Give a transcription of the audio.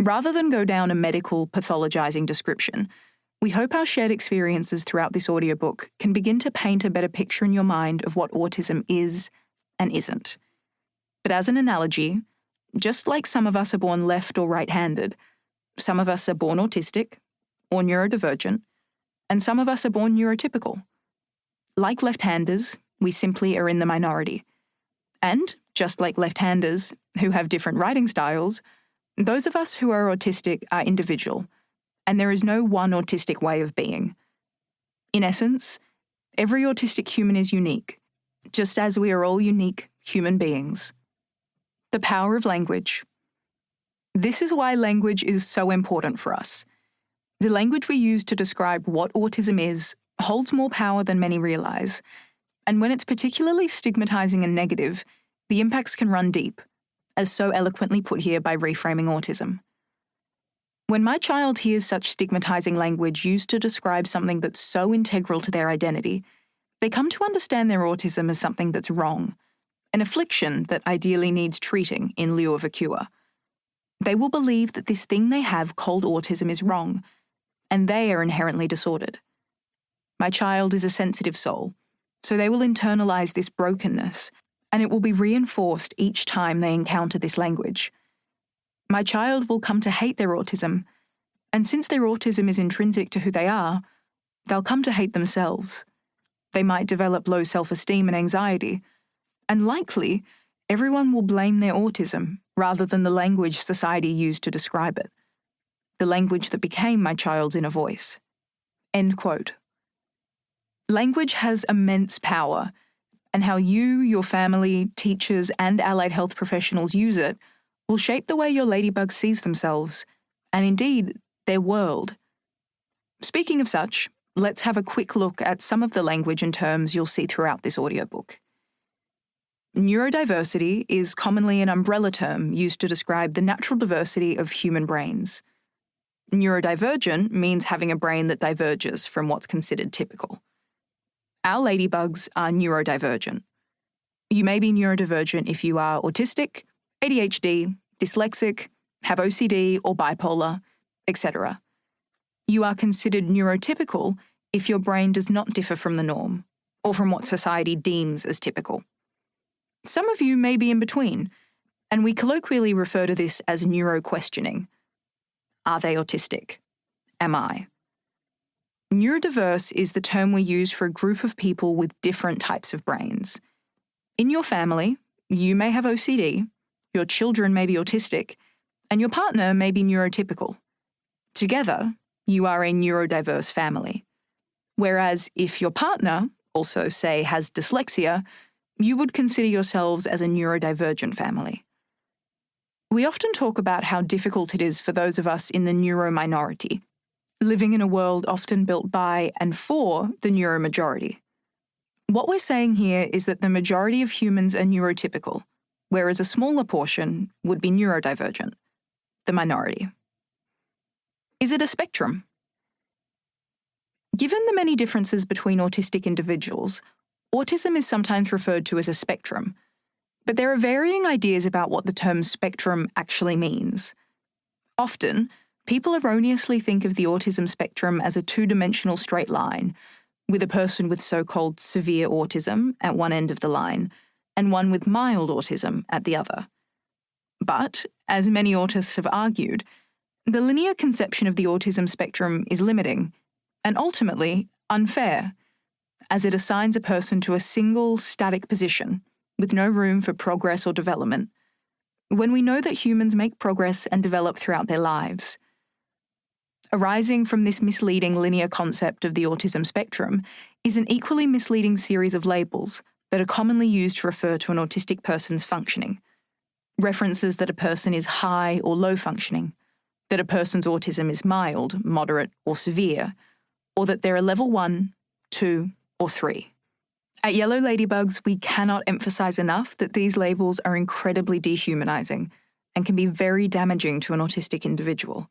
Rather than go down a medical, pathologizing description, we hope our shared experiences throughout this audiobook can begin to paint a better picture in your mind of what autism is and isn't. But as an analogy, just like some of us are born left or right-handed, some of us are born autistic or neurodivergent, and some of us are born neurotypical. Like left-handers, we simply are in the minority. And, just like left-handers, who have different writing styles, those of us who are autistic are individual, and there is no one autistic way of being. In essence, every autistic human is unique, just as we are all unique human beings. The power of language. This is why language is so important for us. The language we use to describe what autism is holds more power than many realize, and when it's particularly stigmatizing and negative, the impacts can run deep, as so eloquently put here by Reframing Autism. When my child hears such stigmatizing language used to describe something that's so integral to their identity, they come to understand their autism as something that's wrong, an affliction that ideally needs treating in lieu of a cure. They will believe that this thing they have called autism is wrong, and they are inherently disordered. My child is a sensitive soul, so they will internalize this brokenness, and it will be reinforced each time they encounter this language. My child will come to hate their autism, and since their autism is intrinsic to who they are, they'll come to hate themselves. They might develop low self-esteem and anxiety, and likely, everyone will blame their autism rather than the language society used to describe it, the language that became my child's inner voice. End quote. Language has immense power, and how you, your family, teachers, and allied health professionals use it will shape the way your ladybug sees themselves, and indeed, their world. Speaking of such, let's have a quick look at some of the language and terms you'll see throughout this audiobook. Neurodiversity is commonly an umbrella term used to describe the natural diversity of human brains. Neurodivergent means having a brain that diverges from what's considered typical. Our ladybugs are neurodivergent. You may be neurodivergent if you are autistic, ADHD, dyslexic, have OCD or bipolar, etc. You are considered neurotypical if your brain does not differ from the norm, or from what society deems as typical. Some of you may be in between, and we colloquially refer to this as neuro-questioning. Are they autistic? Am I? Neurodiverse is the term we use for a group of people with different types of brains. In your family, you may have OCD, your children may be autistic, and your partner may be neurotypical. Together, you are a neurodiverse family. Whereas if your partner also, say, has dyslexia, you would consider yourselves as a neurodivergent family. We often talk about how difficult it is for those of us in the neuro-minority, living in a world often built by and for the neuro-majority. What we're saying here is that the majority of humans are neurotypical, whereas a smaller portion would be neurodivergent, the minority. Is it a spectrum? Given the many differences between autistic individuals, autism is sometimes referred to as a spectrum, but there are varying ideas about what the term spectrum actually means. Often, people erroneously think of the autism spectrum as a two-dimensional straight line, with a person with so-called severe autism at one end of the line, and one with mild autism at the other. But, as many autists have argued, the linear conception of the autism spectrum is limiting, and ultimately unfair, as it assigns a person to a single, static position, with no room for progress or development, when we know that humans make progress and develop throughout their lives. Arising from this misleading linear concept of the autism spectrum is an equally misleading series of labels that are commonly used to refer to an autistic person's functioning. References that a person is high or low functioning, that a person's autism is mild, moderate, or severe, or that they're a level 1, 2, or 3. At Yellow Ladybugs, we cannot emphasize enough that these labels are incredibly dehumanizing and can be very damaging to an autistic individual.